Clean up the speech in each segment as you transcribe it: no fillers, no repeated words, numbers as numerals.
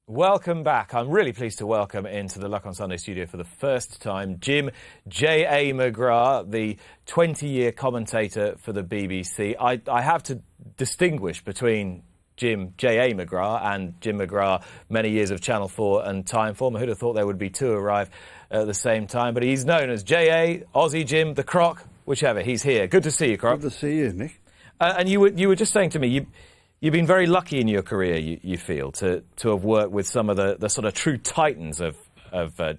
Welcome back. I'm really pleased to welcome into the Luck on Sunday studio for the first time Jim J.A. McGrath, the 20-year commentator for the BBC. I have to distinguish between Jim J.A. McGrath and Jim McGrath, many years of Channel 4 and Timeform. Who'd have thought there would be two arrive at the same time? But he's known as J.A., Aussie Jim, the Croc, whichever. He's here. Good to see you, Croc. Good to see you, Nick. And you were just saying to me, you've been very lucky in your career, you feel, to have worked with some of the sort of true titans of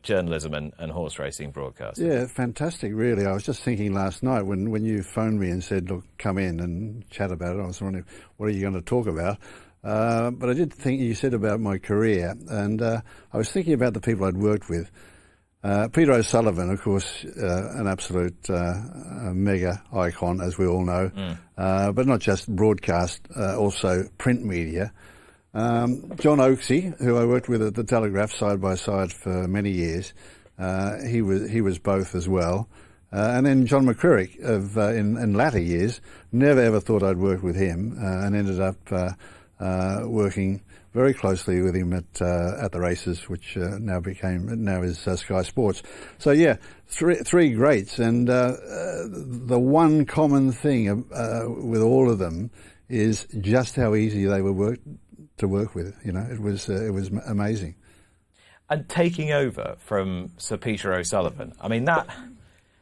journalism and horse racing broadcasting. Yeah, fantastic, really. I was just thinking last night when you phoned me and said, look, come in and chat about it, I was wondering, what are you going to talk about? But I did think you said about my career, and I was thinking about the people I'd worked with. Peter O'Sullivan, of course, an absolute mega icon, as we all know, but not just broadcast, also print media. John Oaksey, who I worked with at the Telegraph side by side for many years, he was both as well. And then John McCririck, in latter years, never ever thought I'd work with him, and ended up working very closely with him at the races, which now is Sky Sports. So yeah, three greats, and the one common thing with all of them is just how easy they were to work with. You know, it was amazing. And taking over from Sir Peter O'Sullivan, I mean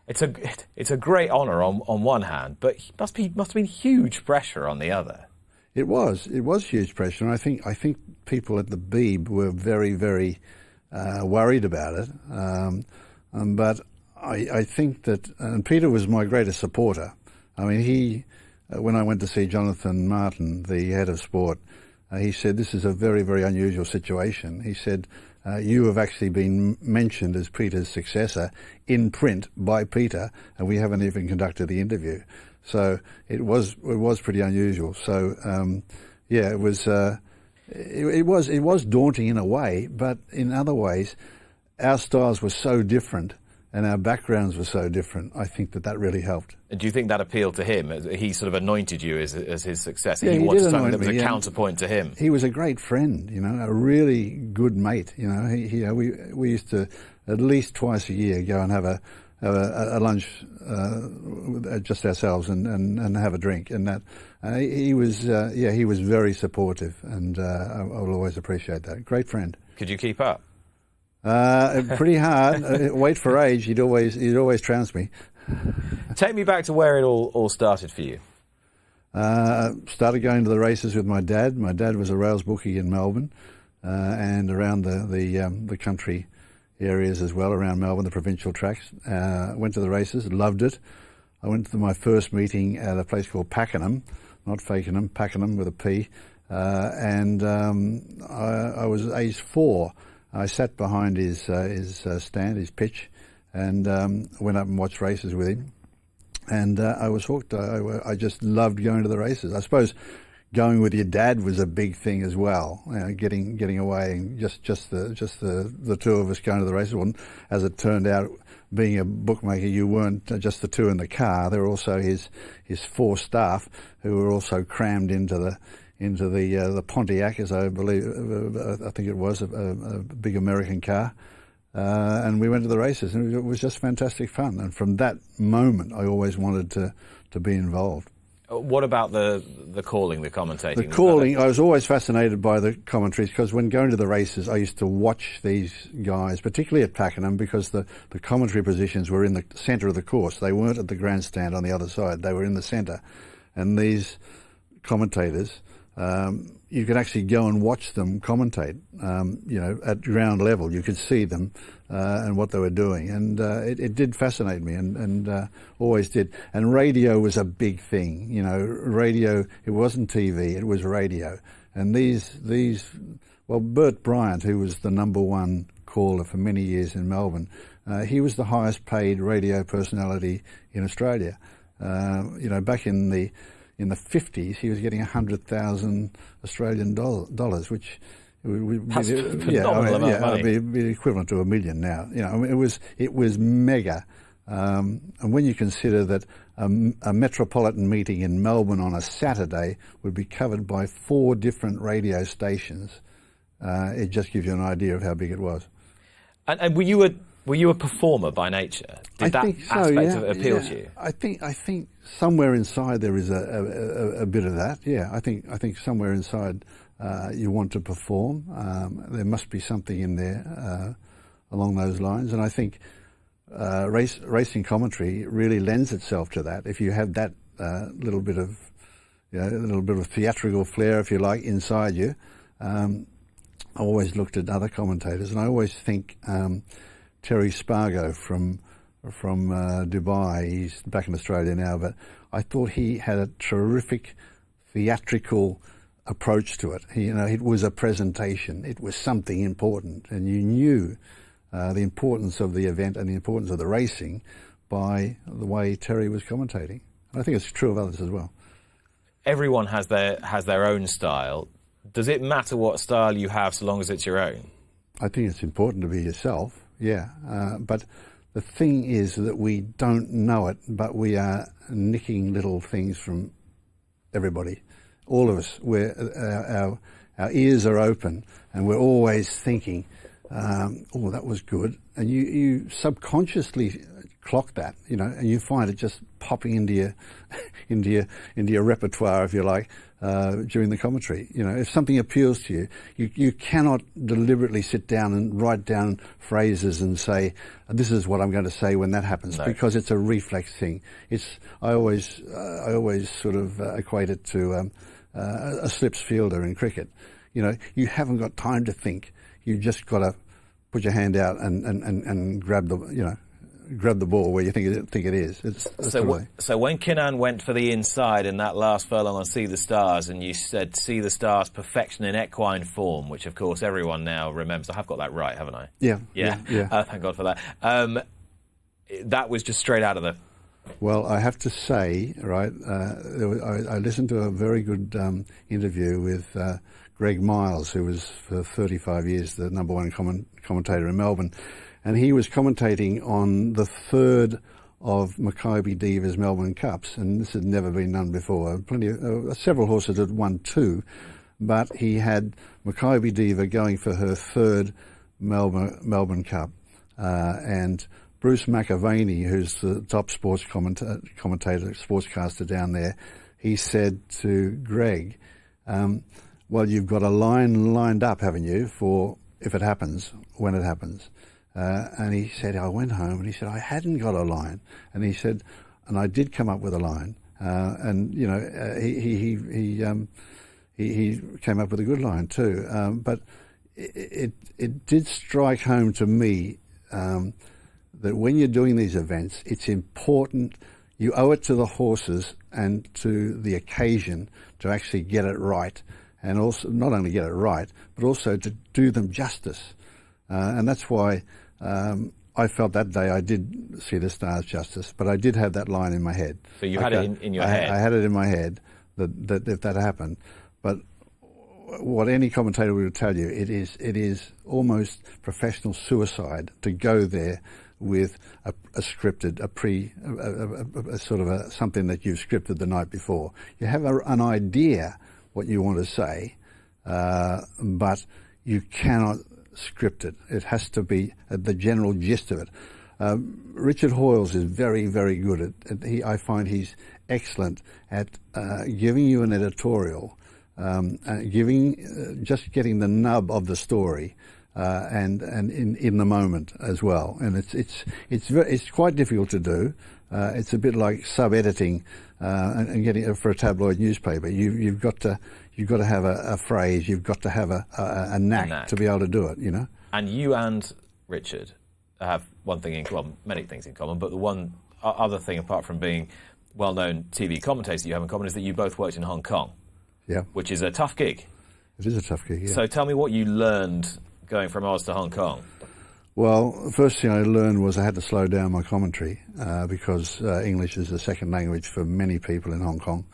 it's a great honour on one hand, but must have been huge pressure on the other. It was huge pressure, and I think people at the Beeb were very, very worried about it. But I think that, and Peter was my greatest supporter. I mean, when I went to see Jonathan Martin, the head of sport, he said, this is a very, very unusual situation. He said, you have actually been mentioned as Peter's successor in print by Peter, and we haven't even conducted the interview. So it was pretty unusual. So yeah, it was daunting in a way, but in other ways, our styles were so different and our backgrounds were so different. I think that really helped. And do you think that appealed to him? He sort of anointed you as his successor. Yeah, he wanted something that was a counterpoint to him. He was a great friend, you know, a really good mate. You know, we used to at least twice a year go and have a lunch just ourselves and have a drink, and that he was very supportive, and I will always appreciate that. Great friend. Could you keep up? Pretty hard. Wait for age. He'd always trounce me. Take me back to where it all started for you. Started going to the races with my dad. My dad was a rails bookie in Melbourne and around the country areas as well, around Melbourne, the provincial tracks. Went to the races, loved it. I went to my first meeting at a place called Pakenham, not Fakenham, Pakenham with a P, and I was aged 4. I sat behind his stand, his pitch, and went up and watched races with him, and I was hooked. I just loved going to the races. I suppose going with your dad was a big thing as well. You know, getting away and just the two of us going to the races. Well, as it turned out, being a bookmaker, you weren't just the two in the car. There were also his 4 staff who were also crammed into the Pontiac, as I believe, I think it was a big American car. And we went to the races, and it was just fantastic fun. And from that moment, I always wanted to be involved. What about the calling, the commentating? The calling, I was always fascinated by the commentaries, because when going to the races, I used to watch these guys, particularly at Pakenham, because the commentary positions were in the centre of the course. They weren't at the grandstand on the other side. They were in the centre. And these commentators, you could actually go and watch them commentate, you know, at ground level. You could see them and what they were doing, and it did fascinate me, and always did. And radio was a big thing, you know. Radio, it wasn't TV, it was radio. And well, Bert Bryant, who was the #1 caller for many years in Melbourne, he was the highest paid radio personality in Australia. You know, back in the 50s, he was getting 100,000 Australian dollars, which would be, be equivalent to $1 million now. You know, I mean, it was mega. And when you consider that a metropolitan meeting in Melbourne on a Saturday would be covered by 4 different radio stations, it just gives you an idea of how big it was. And were you a performer by nature? Did that aspect of it appeal to you? I think somewhere inside there is a bit of that. Yeah, I think somewhere inside you want to perform. There must be something in there along those lines, and I think racing commentary really lends itself to that. If you have that little bit of theatrical flair, if you like, inside you. I always looked at other commentators, and I always think Terry Spargo from Dubai. He's back in Australia now, but I thought he had a terrific theatrical approach to it. It was a presentation. It was something important, and you knew the importance of the event and the importance of the racing by the way Terry was commentating. And I think it's true of others as well. Everyone has their own style. Does it matter what style you have so long as it's your own? I think it's important to be yourself, yeah. But the thing is that we don't know it, but we are nicking little things from everybody. All of us, our ears are open, and we're always thinking, oh, that was good. And you subconsciously clock that, and you find it just popping into your repertoire, if you like, during the commentary. If something appeals to you cannot deliberately sit down and write down phrases and say, this is what I'm going to say when that happens, because it's a reflex thing. I always sort of equate it to a slips fielder in cricket. You haven't got time to think. You just got to put your hand out and grab the ball where you think it is. So when Kinnan went for the inside in that last furlong on See the Stars, and you said See the Stars, perfection in equine form, which of course everyone now remembers. I have got that right, haven't I? Yeah. Thank God for that. That was just straight out of the... Well, I have to say, right, I listened to a very good interview with Greg Miles, who was for 35 years the number one commentator in Melbourne. And he was commentating on the third of Maccabi Diva's Melbourne Cups, and this had never been done before. Several horses had won two, but he had Maccabi Diva going for her third Melbourne Cup, and Bruce McAvaney, who's the top sports commentator, sportscaster down there, he said to Greg, "Well, you've got a line lined up, haven't you, for if it happens, when it happens?" And he said, I went home and he said, I hadn't got a line. And he said, and I did come up with a line. And, he came up with a good line too. But it did strike home to me that when you're doing these events, it's important, you owe it to the horses and to the occasion to actually get it right. And also, not only get it right, but also to do them justice. And that's why I felt that day I did See the Stars justice, but I did have that line in my head. So you had it in your head? I had it in my head that if that happened. But what any commentator would tell you, it is almost professional suicide to go there with a scripted, something that you've scripted the night before. You have an idea what you want to say, but you cannot script it. It has to be the general gist of it. Richard Hoyles is very, very good at I find he's excellent at giving you an editorial, just getting the nub of the story, and in the moment as well. And it's quite difficult to do. It's a bit like sub-editing and getting it for a tabloid newspaper. You've got to have a phrase. You've got to have a knack to be able to do it. And you and Richard have one thing in common, many things in common, but the one other thing, apart from being well-known TV commentators, that you have in common is that you both worked in Hong Kong. Yeah. Which is a tough gig. It is a tough gig. Yeah. So tell me what you learned going from Oz to Hong Kong. Well, the first thing I learned was I had to slow down my commentary because English is a second language for many people in Hong Kong.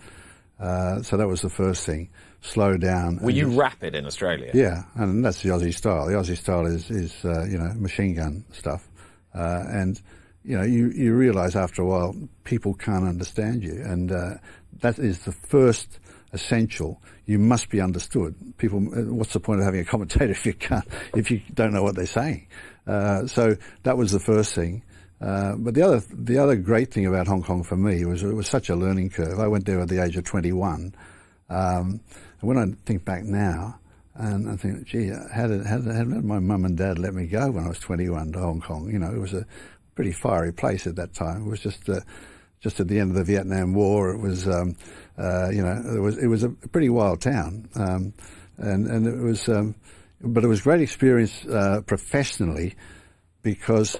So that was the first thing. Slow down. Were you rapid in Australia? Yeah, and that's the Aussie style. The Aussie style is machine gun stuff. And, you realise after a while people can't understand you. And that is the first essential, you must be understood. People, what's the point of having a commentator if you don't know what they're saying? So that was the first thing. But the other great thing about Hong Kong for me was it was such a learning curve. I went there at the age of 21. And when I think back now, and I think, gee, how did my mum and dad let me go when I was 21 to Hong Kong? You know, it was a pretty fiery place at that time. It was just at the end of the Vietnam War. It was, it was a pretty wild town, and it was, but it was a great experience professionally, because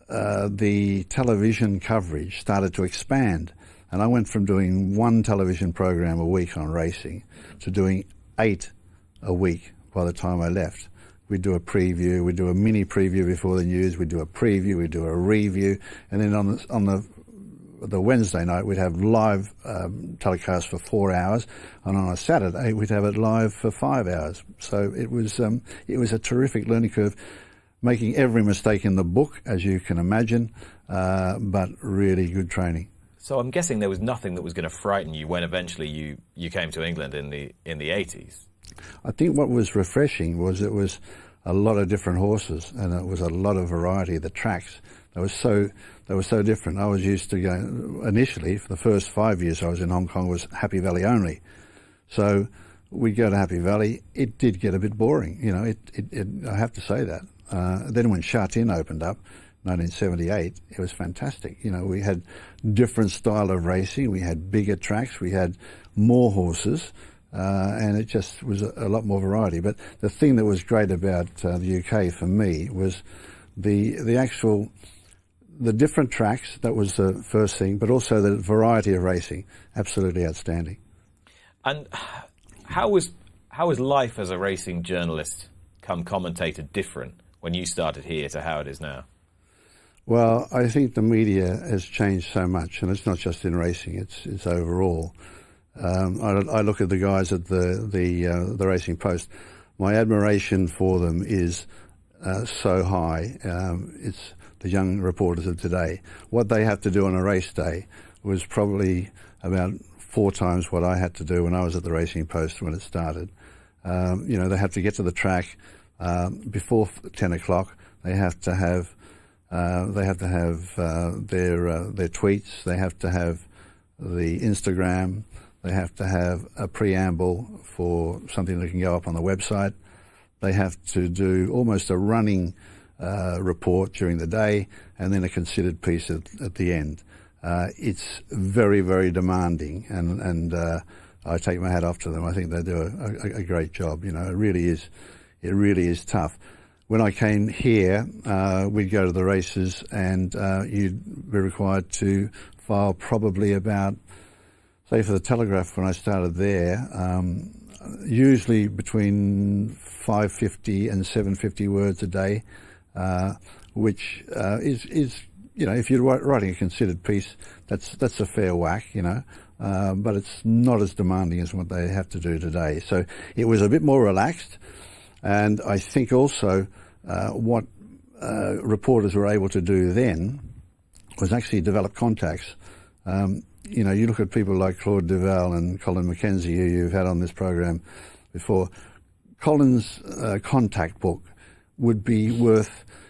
the television coverage started to expand, and I went from doing one television program a week on racing to doing 8 a week by the time I left. We'd do a preview, we'd do a mini preview before the news, we'd do a preview, we'd do a review, and then on the Wednesday night we'd have live telecast for 4 hours, and on a Saturday we'd have it live for 5 hours. So it was a terrific learning curve, making every mistake in the book, as you can imagine, but really good training. So I'm guessing there was nothing that was going to frighten you when eventually you came to England in the 80s. I think what was refreshing was it was a lot of different horses, and it was a lot of variety. The tracks, they were so different. I was used to going, initially, for the first 5 years I was in Hong Kong, was Happy Valley only. So we'd go to Happy Valley. It did get a bit boring, you know, I have to say that. Then when Sha Tin opened up, 1978, it was fantastic. You know, we had different style of racing, we had bigger tracks, we had more horses, and it just was a lot more variety. But the thing that was great about the UK for me was the different tracks. That was the first thing, but also the variety of racing. Absolutely outstanding. And how was life as a racing journalist come commentator different when you started here to how it is now? Well, I think the media has changed so much, and it's not just in racing; it's overall. I look at the guys at the Racing Post. My admiration for them is so high. It's the young reporters of today. What they have to do on a race day was probably about 4 times what I had to do when I was at the Racing Post when it started. You know, they have to get to the track before 10 o'clock. They have to have their tweets. They have to have the Instagram. They have to have a preamble for something that can go up on the website. They have to do almost a running report during the day, and then a considered piece at the end. It's very, very demanding, and I take my hat off to them. I think they do a great job. You know, it really is tough. When I came here, we'd go to the races, and you'd be required to file probably about, say for the Telegraph when I started there, usually between 550 and 750 words a day, which is, you know, if you're writing a considered piece, that's a fair whack, you know, but it's not as demanding as what they have to do today. So it was a bit more relaxed, and I think also what reporters were able to do then was actually develop contacts. You know, you look at people like Claude Duval and Colin McKenzie, who you've had on this program before. Colin's contact book would be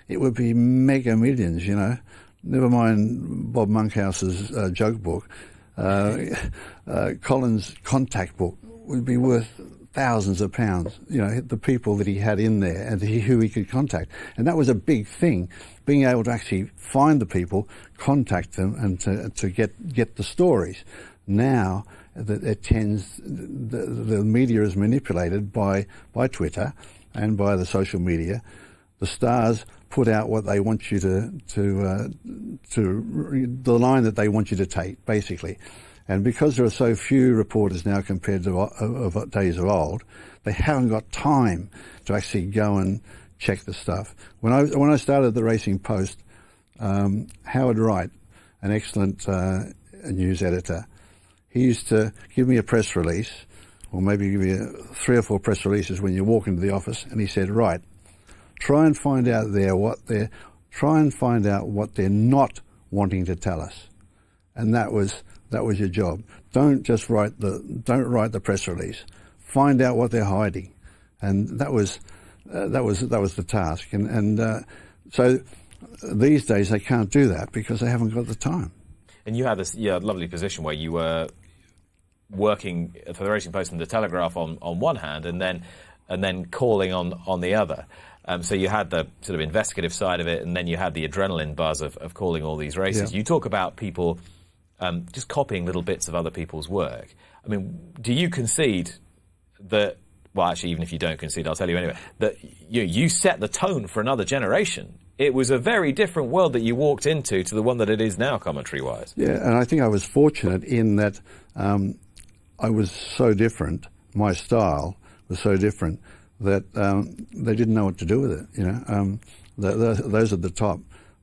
mega millions, you know. Never mind Bob Monkhouse's joke book. Colin's contact book would be worth thousands of pounds, you know, the people that he had in there and who he could contact. And that was a big thing, being able to actually find the people, contact them, and to get the stories. Now, the media is manipulated by Twitter and by the social media. The stars put out what they want you to the line that they want you to take, basically. And because there are so few reporters now compared to days of old, they haven't got time to actually go and check the stuff. When I started the Racing Post, Howard Wright, an excellent news editor, he used to give me a press release, or maybe give me 3 or 4 press releases when you walk into the office, and he said, "Right, try and find out what they're not wanting to tell us." And that was That was your job. Don't just write the press release. Find out what they're hiding, and that was the task. So these days they can't do that because they haven't got the time. And you had this lovely position where you were working for the Racing Post and the Telegraph on one hand, and then calling on the other. So you had the sort of investigative side of it, and then you had the adrenaline buzz of calling all these races. Yeah. You talk about people just copying little bits of other people's work. I mean, do you concede that, well, actually, even if you don't concede, I'll tell you anyway, that you set the tone for another generation? It was a very different world that you walked into to the one that it is now, commentary-wise. Yeah, and I think I was fortunate in that I was so different, my style was so different, that they didn't know what to do with it. Those at the top,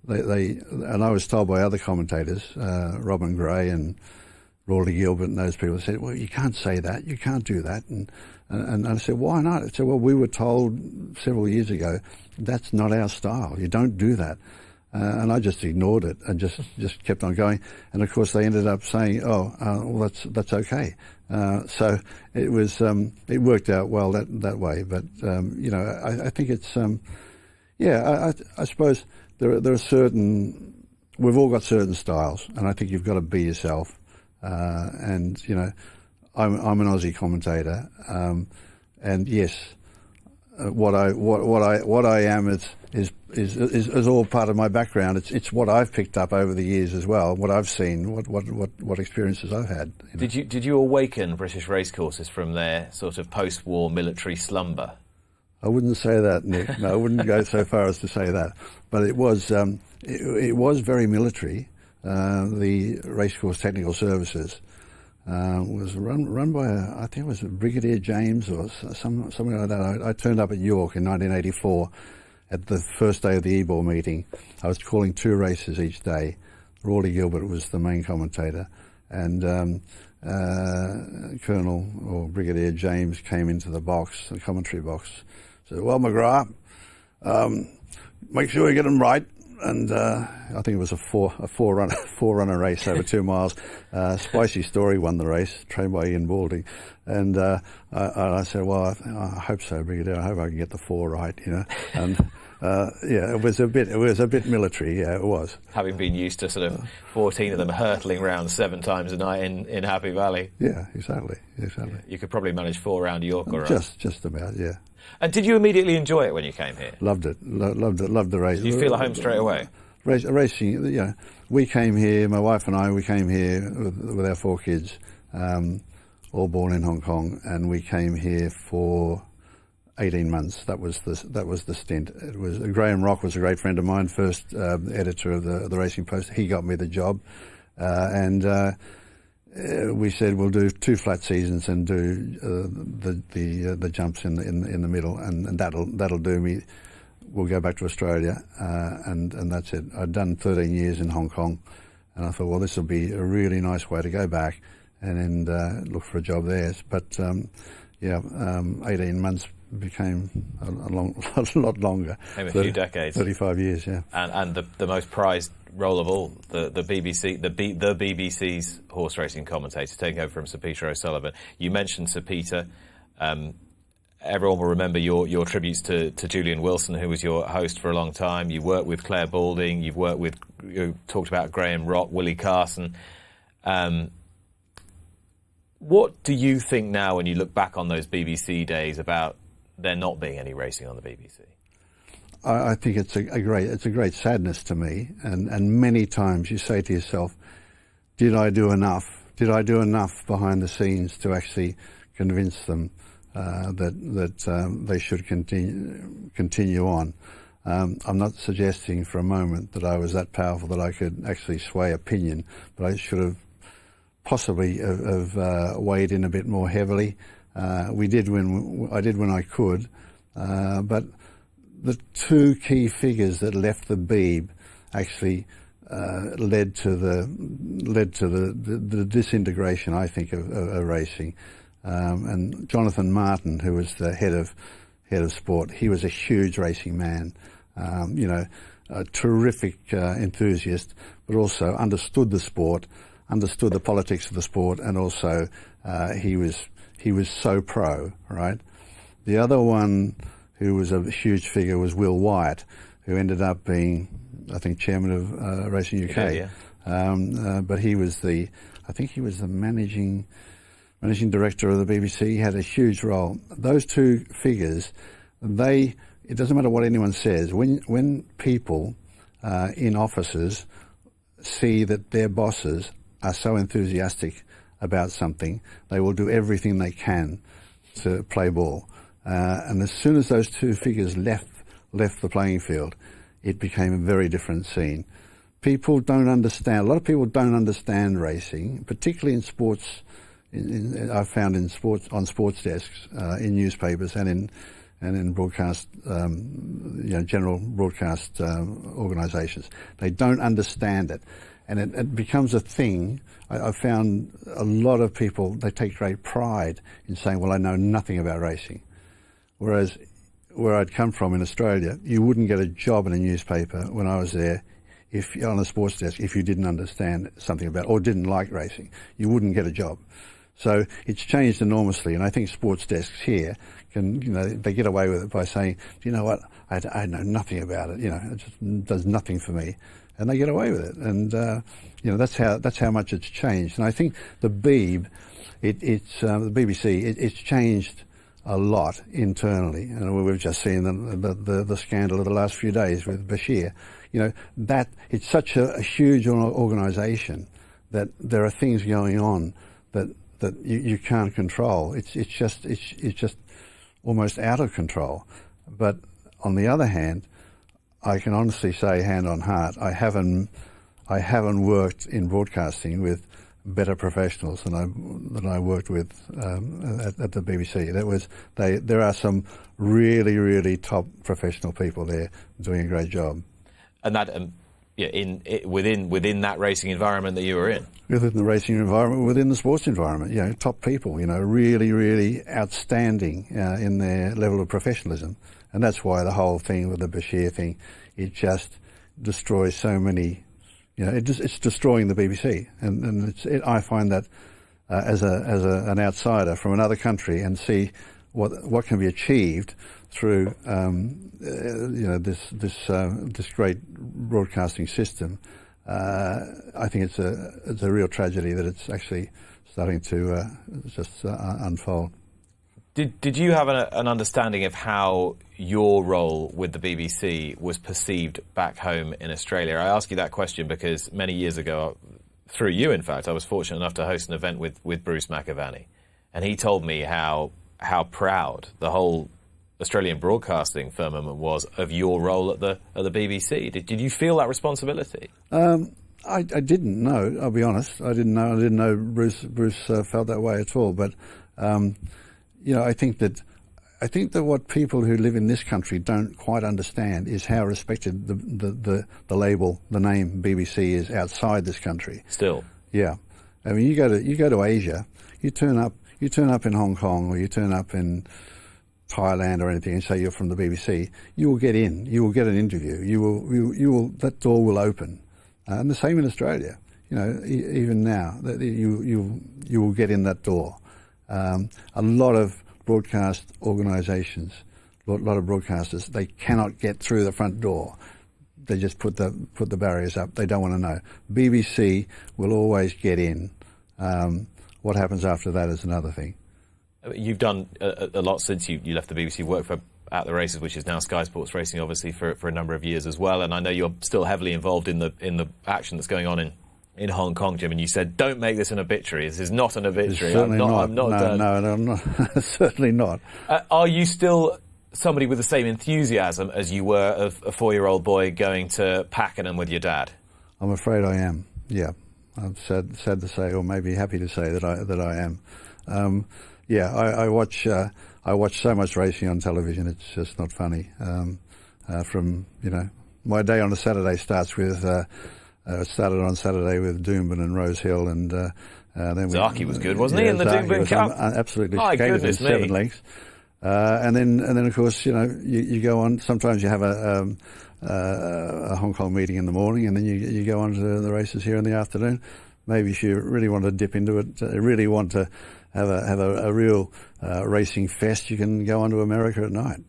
and I was told by other commentators, Robin Gray and Rawley Gilbert and those people, said, "Well, you can't say that, you can't do that." And I said, "Why not?" I said, "Well, we were told several years ago that's not our style. You don't do that." And I just ignored it and just kept on going. And of course, they ended up saying, well, that's okay. So it was it worked out well that way. But I think it's I suppose there are certain, we've all got certain styles, and I think you've got to be yourself. I'm an Aussie commentator, and yes, what I am is all part of my background. It's what I've picked up over the years as well, what I've seen, what experiences I've had. Did you awaken British racecourses from their sort of post-war military slumber? I wouldn't say that, Nick. No, I wouldn't go so far as to say that. But it was very military. The Racecourse Technical Services was run by I think it was Brigadier James or something like that. I turned up at York in 1984 at the first day of the E-Ball meeting. I was calling 2 races each day. Rawley Gilbert was the main commentator, and Colonel or Brigadier James came into the box, the commentary box, said, "Well, McGrath, make sure you get them right." And I think it was a four runner race over 2 miles. Spicy Story won the race, trained by Ian Balding. And I said, "Well, I hope so, Brigadier. I hope I can get the 4 right." And it was a bit military. Yeah, it was. Having been used to sort of 14 of them hurtling round 7 times a night in Happy Valley. Yeah, exactly. You could probably manage 4 round York, all right? Just about, yeah. And did you immediately enjoy it when you came here? Loved it. Loved the race. Did you feel at home straight away? Racing, we came here, my wife and I, we came here with our 4 kids, all born in Hong Kong, and we came here for 18 months. That was the stint. It was Graham Rock was a great friend of mine, first editor of the Racing Post. He got me the job, and we said we'll do 2 flat seasons and do the jumps in the middle, and that'll do me. We'll go back to Australia, and that's it. I'd done 13 years in Hong Kong, and I thought, well, this will be a really nice way to go back and look for a job there. But 18 months became a lot longer. Maybe a few decades. 35 years, yeah. And the most prized role of all, the BBC, the BBC's horse racing commentator, taking over from Sir Peter O'Sullivan. You mentioned Sir Peter. Everyone will remember your tributes to Julian Wilson, who was your host for a long time. You worked with Claire Balding. You talked about Graham Rock, Willie Carson. What do you think now, when you look back on those BBC days, about there not being any racing on the BBC? I think it's a great sadness to me, and many times you say to yourself, did I do enough? Did I do enough behind the scenes to actually convince them that they should continue on? I'm not suggesting for a moment that I was that powerful that I could actually sway opinion, but I should have possibly have weighed in a bit more heavily. I did when I could, but the 2 key figures that left the Beeb actually led to the disintegration, I think, of racing. And Jonathan Martin, who was the head of sport, he was a huge racing man, a terrific enthusiast, but also understood the sport, understood the politics of the sport, and also he was so pro, right? The other one who was a huge figure was Will Wyatt, who ended up being, I think, chairman of Racing UK. Yeah. But he was the managing director of the BBC. He had a huge role. Those two figures, it doesn't matter what anyone says, when people in offices see that their bosses are so enthusiastic about something, they will do everything they can to play ball. And as soon as those two figures left the playing field, it became a very different scene. People don't understand. A lot of people don't understand racing, particularly in sports. I've found in sports, on sports desks, in newspapers, and in broadcast, general broadcast organisations. They don't understand it, and it becomes a thing. I've found a lot of people, they take great pride in saying, "Well, I know nothing about racing," whereas where I'd come from in Australia, you wouldn't get a job in a newspaper when I was there, if on a sports desk, if you didn't understand something about or didn't like racing. You wouldn't get a job. So it's changed enormously, and I think sports desks here they get away with it by saying, "Do you know what? I know nothing about it. It just does nothing for me," and they get away with it. And that's how much it's changed. And I think the the BBC, it's changed a lot internally, and we've just seen the scandal of the last few days with Bashir. That it's such a huge organisation that there are things going on that you can't control. It's just almost out of control. But on the other hand, I can honestly say, hand on heart, I haven't worked in broadcasting with better professionals than I worked with at the BBC. There are some really, really top professional people there doing a great job. And that within that racing environment that you were in? Within the racing environment, within the sports environment, top people, really, really outstanding in their level of professionalism. And that's why the whole thing with the Bashir thing, it just destroys so many, it's destroying the BBC. And I find that as an outsider from another country, and see what can be achieved through this great broadcasting system. I think it's a real tragedy that it's actually starting to just unfold. Did you have an understanding of how your role with the BBC was perceived back home in Australia? I ask you that question because many years ago, through you in fact, I was fortunate enough to host an event with Bruce McAvaney, and he told me how proud the whole Australian broadcasting firmament was of your role at the BBC. Did you feel that responsibility? I didn't know. I'll be honest. I didn't know Bruce felt that way at all. But I think that what people who live in this country don't quite understand is how respected the label, the name BBC is outside this country. Still, yeah. I mean, you go to Asia, you turn up in Hong Kong, or you turn up in Thailand or anything, and say you're from the BBC, you will get in. You will get an interview. You will. That door will open. And the same in Australia. Even now, that you will get in that door. A lot of broadcast organisations, a lot of broadcasters, they cannot get through the front door. They just put the barriers up. They don't want to know. BBC will always get in. What happens after that is another thing. You've done a lot since you left the BBC, worked for At the Races, which is now Sky Sports Racing, obviously, for a number of years as well. And I know you're still heavily involved in the action that's going on in Hong Kong, Jim. And you said, don't make this an obituary. This is not an obituary. Certainly not. I'm not done. No, I'm not. Certainly not. Are you still somebody with the same enthusiasm as you were of a 4-year-old boy going to Pakenham with your dad? I'm afraid I am. Yeah, I'm sad to say, or maybe happy to say that I am. I watch so much racing on television. It's just not funny. My day on a Saturday starts with. Started on Saturday with Doomben and Rose Hill, and then Zaki was good, wasn't he? In the Doomben Cup, absolutely. My goodness me. 7 lengths. And then of course you go on. Sometimes you have a Hong Kong meeting in the morning, and then you go on to the races here in the afternoon. maybe if you really want to dip into it, really want to have a real racing fest, you can go on to America at night.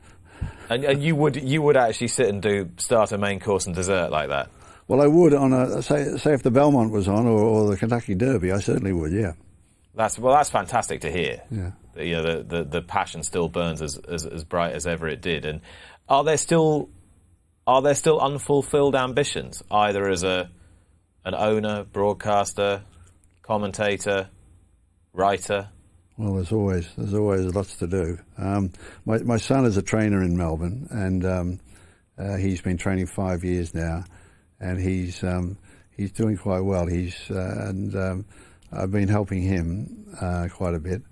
And you would actually sit and do starter, main course and dessert like that? Well, I would on say if the Belmont was on or the Kentucky Derby, I certainly would. Yeah. That's fantastic to hear. Yeah. You know, the passion still burns as bright as ever it did. And are there still unfulfilled ambitions, either as an owner, broadcaster, commentator, writer? Well, there's always lots to do. My son is a trainer in Melbourne, and he's been training 5 years now, and he's doing quite well. I've been helping him quite a bit.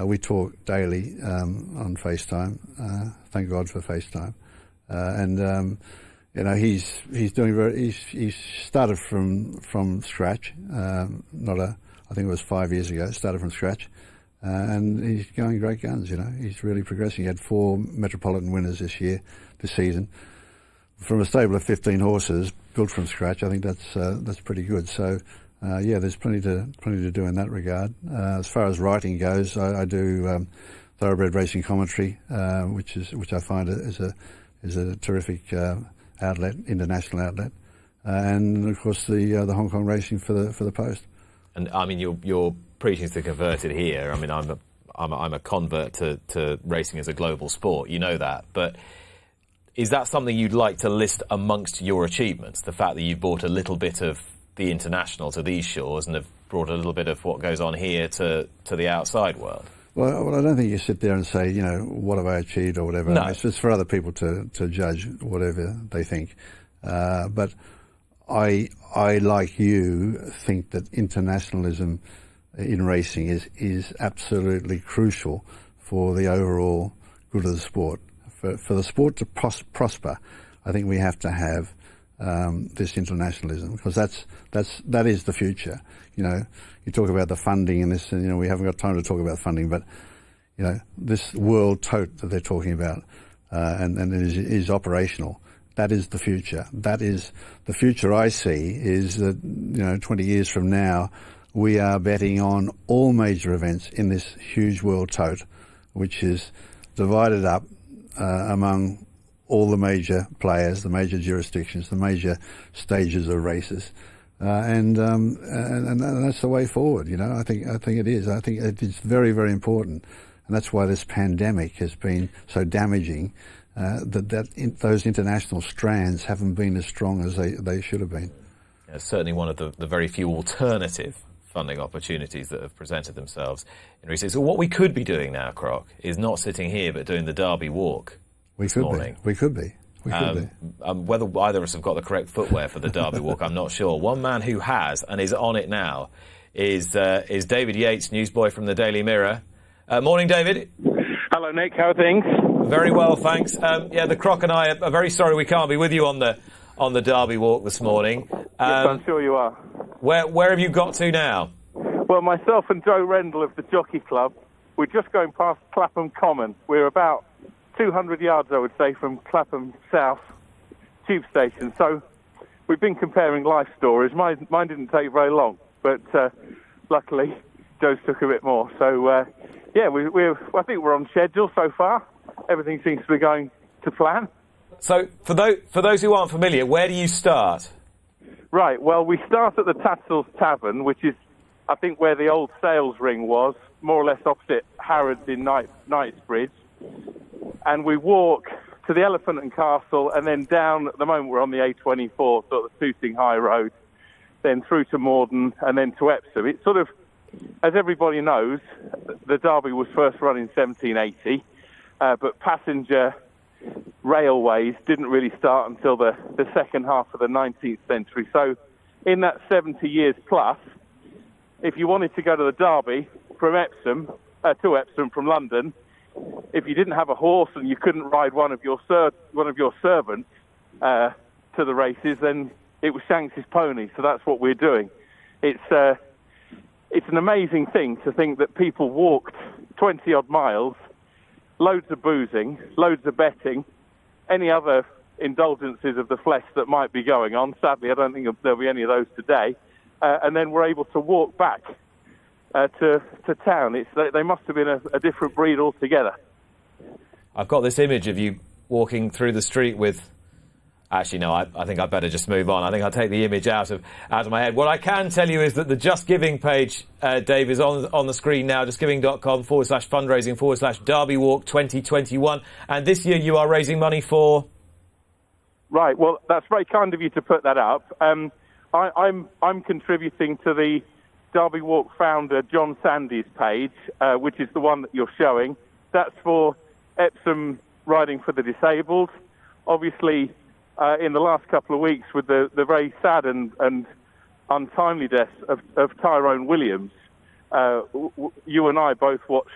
We talk daily on FaceTime. Thank God for FaceTime. You know, he's doing he's started from scratch. I think it was 5 years ago. Started from scratch, and he's going great guns. You know, he's really progressing. He had 4 Metropolitan winners this season, from a stable of 15 horses built from scratch. I think that's pretty good. So. Yeah, there's plenty to do in that regard. As far as writing goes, I do thoroughbred racing commentary, which I find is a terrific outlet, international outlet, and of course the Hong Kong racing for the Post. And I mean, you're preaching to the converted here. I mean, I'm a convert to racing as a global sport. You know that, but is that something you'd like to list amongst your achievements? The fact that you've brought a little bit of the international to these shores and have brought a little bit of what goes on here to the outside world? Well, I don't think you sit there and say, you know, what have I achieved or whatever. No. It's for other people to judge whatever they think. But I, like you, think that internationalism in racing is absolutely crucial for the overall good of the sport. For the sport to prosper, I think we have to have this internationalism, because that is the future. You know, you talk about the funding and this, and you know, we haven't got time to talk about funding, but you know, this world tote that they're talking about, and it is operational. That is the future. That is the future. I see is that, you know, 20 years from now, we are betting on all major events in this huge world tote, which is divided up among all the major players, the major jurisdictions, the major stages of races, and that's the way forward. You know, I think it is. I think it's very, very important, and that's why this pandemic has been so damaging. Those international strands haven't been as strong as they should have been. Yeah, certainly one of the very few alternative funding opportunities that have presented themselves in recent. So what we could be doing now, Croc, is not sitting here but doing the Derby Walk. We could be. Whether either of us have got the correct footwear for the Derby Walk, I'm not sure. One man who has and is on it now is David Yates, newsboy from the Daily Mirror. Morning, David. Hello, Nick. How are things? Very well, thanks. Yeah, the Croc and I are very sorry we can't be with you on the Derby Walk this morning. Yes, I'm sure you are. Where have you got to now? Well, myself and Joe Rendell of the Jockey Club, we're just going past Clapham Common. We're about 200 yards, I would say, from Clapham South tube station. So we've been comparing life stories. Mine didn't take very long, but luckily Joe's took a bit more. So yeah, I think we're on schedule so far. Everything seems to be going to plan. So for those who aren't familiar, where do you start? Right, well, we start at the Tatzel's Tavern, which is, I think, where the old sales ring was, more or less opposite Harrods in Knightsbridge. And we walk to the Elephant and Castle, and then down, at the moment we're on the A24, sort of the Tooting High Road, then through to Morden, and then to Epsom. It's sort of, as everybody knows, the Derby was first run in 1780, but passenger railways didn't really start until the second half of the 19th century. So in that 70 years plus, if you wanted to go to the Derby from Epsom, to Epsom from London, if you didn't have a horse and you couldn't ride one of your servants to the races, then it was Shanks's pony. So that's what we're doing. It's an amazing thing to think that people walked 20 odd miles, loads of boozing, loads of betting, any other indulgences of the flesh that might be going on. Sadly, I don't think there'll be any of those today. and then were able to walk back to town. They must have been a different breed altogether. I've got this image of you walking through the street with... Actually, no, I think I better just move on. I think I'll take the image out of my head. What I can tell you is that the Just Giving page, Dave, is on the screen now, justgiving.com/fundraising/Derby Walk 2021. And this year you are raising money for... Right, well, that's very kind of you to put that up. I'm contributing to the Derby Walk founder John Sandy's page, which is the one that you're showing. That's for Epsom Riding for the Disabled. Obviously, in the last couple of weeks, with the very sad and untimely death of Tyrone Williams, you and I both watched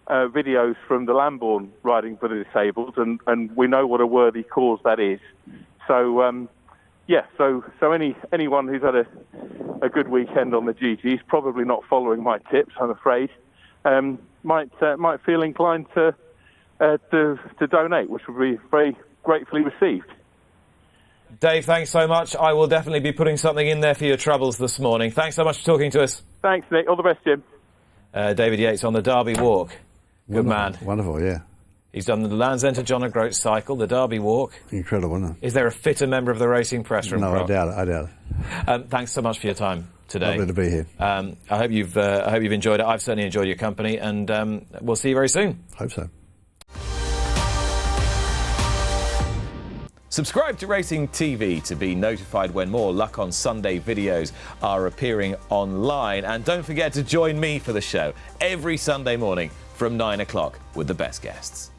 videos from the Lambourne Riding for the Disabled, and we know what a worthy cause that is. So, so anyone who's had a good weekend on the GGs, probably not following my tips, I'm afraid, might feel inclined to donate, which would be very gratefully received. Dave, thanks so much. I will definitely be putting something in there for your troubles this morning. Thanks so much for talking to us. Thanks, Nick. All the best, Jim. David Yates on the Derby Walk. Good man. Wonderful, yeah. He's done the Land's End to John O'Groats cycle, the Derby Walk. Incredible, isn't it? Is there a fitter member of the racing press room? No, I doubt it. Thanks so much for your time today. Lovely to be here. I hope you've enjoyed it. I've certainly enjoyed your company, and we'll see you very soon. Hope so. Subscribe to Racing TV to be notified when more Luck on Sunday videos are appearing online. And don't forget to join me for the show every Sunday morning from 9 o'clock with the best guests.